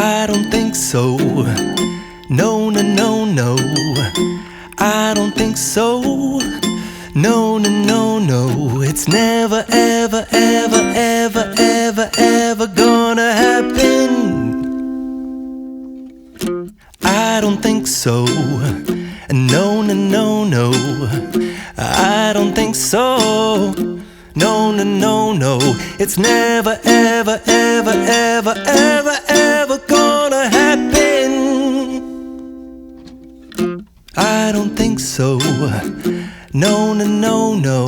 I don't think so. No, no, no, no. I don't think so. No, no, no, no. It's never, ever, ever, ever, ever, ever gonna happen. I don't think so. No, no, no, no. I don't think so. No, no, no, no. It's never, ever, ever, ever, ever, ever gonna happen. I don't think so. No, no, no, no.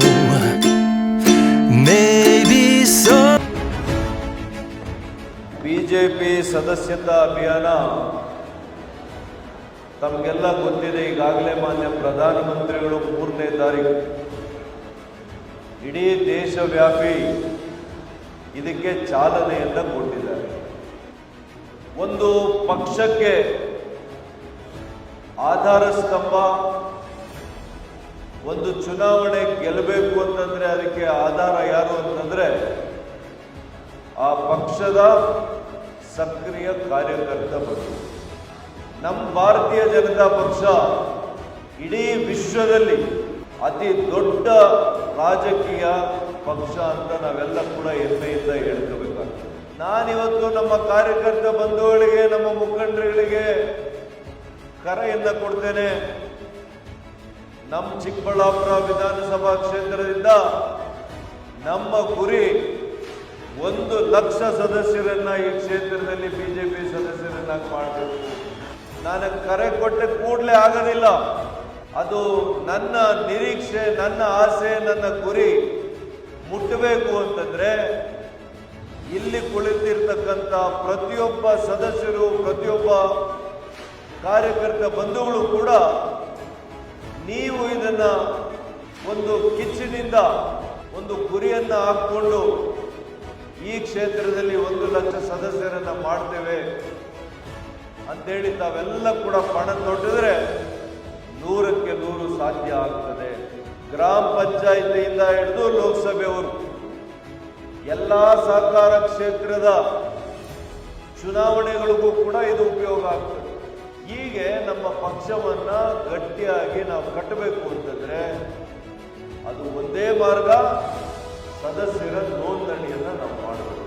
Maybe so. BJP ಸದಸ್ಯತಾ ಅಭಿಯಾನ ತಮಗೆಲ್ಲ ಗೊತ್ತಿದೆ. ಈಗಾಗಲೇ ಮಾನ್ಯ ಪ್ರಧಾನಮಂತ್ರಿಗಳು 3ನೇ ತಾರೀಕು ಇಡೀ ದೇಶವ್ಯಾಪಿ ಇದಕ್ಕೆ ಚಾಲನೆಯನ್ನು ಕೊಟ್ಟಿದ್ದಾರೆ. ಒಂದು ಪಕ್ಷಕ್ಕೆ ಆಧಾರ ಸ್ತಂಭ, ಒಂದು ಚುನಾವಣೆ ಗೆಲ್ಲಬೇಕು ಅಂತಂದ್ರೆ ಅದಕ್ಕೆ ಆಧಾರ ಯಾರು ಅಂತಂದ್ರೆ ಆ ಪಕ್ಷದ ಸಕ್ರಿಯ ಕಾರ್ಯಕರ್ತ ಬಂಧು. ನಮ್ಮ ಭಾರತೀಯ ಜನತಾ ಪಕ್ಷ ಇಡೀ ವಿಶ್ವದಲ್ಲಿ ಅತಿ ದೊಡ್ಡ ರಾಜಕೀಯ ಪಕ್ಷ ಅಂತ ನಾವೆಲ್ಲ ಕೂಡ ಹೆಮ್ಮೆಯಿಂದ ಹೇಳ್ಕೋಬೇಕಾಗ್ತದೆ. ನಾನಿವತ್ತು ನಮ್ಮ ಕಾರ್ಯಕರ್ತ ಬಂಧುಗಳಿಗೆ, ನಮ್ಮ ಮುಖಂಡರುಗಳಿಗೆ ಕರೆಯನ್ನು ಕೊಡ್ತೇನೆ. ನಮ್ಮ ಚಿಕ್ಕಬಳ್ಳಾಪುರ ವಿಧಾನಸಭಾ ಕ್ಷೇತ್ರದಿಂದ ನಮ್ಮ ಗುರಿ 1,00,000 ಸದಸ್ಯರನ್ನ ಈ ಕ್ಷೇತ್ರದಲ್ಲಿ ಬಿಜೆಪಿ ಸದಸ್ಯರನ್ನಾಗಿ ಮಾಡಬೇಕು. ನಾನು ಕರೆ ಕೊಟ್ಟ ಕೂಡಲೇ ಆಗೋದಿಲ್ಲ. ಅದು ನನ್ನ ನಿರೀಕ್ಷೆ, ನನ್ನ ಆಸೆ, ನನ್ನ ಗುರಿ ಮುಟ್ಟಬೇಕು ಅಂತಂದ್ರೆ ಇಲ್ಲಿ ಕುಳಿತಿರ್ತಕ್ಕಂಥ ಪ್ರತಿಯೊಬ್ಬ ಸದಸ್ಯರು, ಪ್ರತಿಯೊಬ್ಬ ಕಾರ್ಯಕರ್ತ ಬಂಧುಗಳು ಕೂಡ ನೀವು ಇದನ್ನ ಒಂದು ಕಿಚ್ಚಿನಿಂದ ಒಂದು ಗುರಿಯನ್ನ ಹಾಕೊಂಡು ಈ ಕ್ಷೇತ್ರದಲ್ಲಿ 1,00,000 ಸದಸ್ಯರನ್ನ ಮಾಡ್ತೇವೆ ಅಂತೇಳಿ ತಾವೆಲ್ಲ ಕೂಡ ಪಣ ತೊಟ್ಟಿದ್ರೆ 100ಕ್ಕೆ 100 ಸಾಧ್ಯ ಆಗ್ತದೆ. ಗ್ರಾಮ ಪಂಚಾಯಿತಿಯಿಂದ ಹಿಡಿದು ಲೋಕಸಭೆವರೆಗೂ ಎಲ್ಲ ಸಹಕಾರ ಕ್ಷೇತ್ರದ ಚುನಾವಣೆಗಳಿಗೂ ಕೂಡ ಇದು ಉಪಯೋಗ ಆಗ್ತದೆ. ಹೀಗೆ ನಮ್ಮ ಪಕ್ಷವನ್ನ ಗಟ್ಟಿಯಾಗಿ ನಾವು ಕಟ್ಟಬೇಕು ಅಂತಂದ್ರೆ ಅದು ಒಂದೇ ಮಾರ್ಗ, ಸದಸ್ಯರ ನೋಂದಣಿಯನ್ನ ನಾವು ಮಾಡಬೇಕು.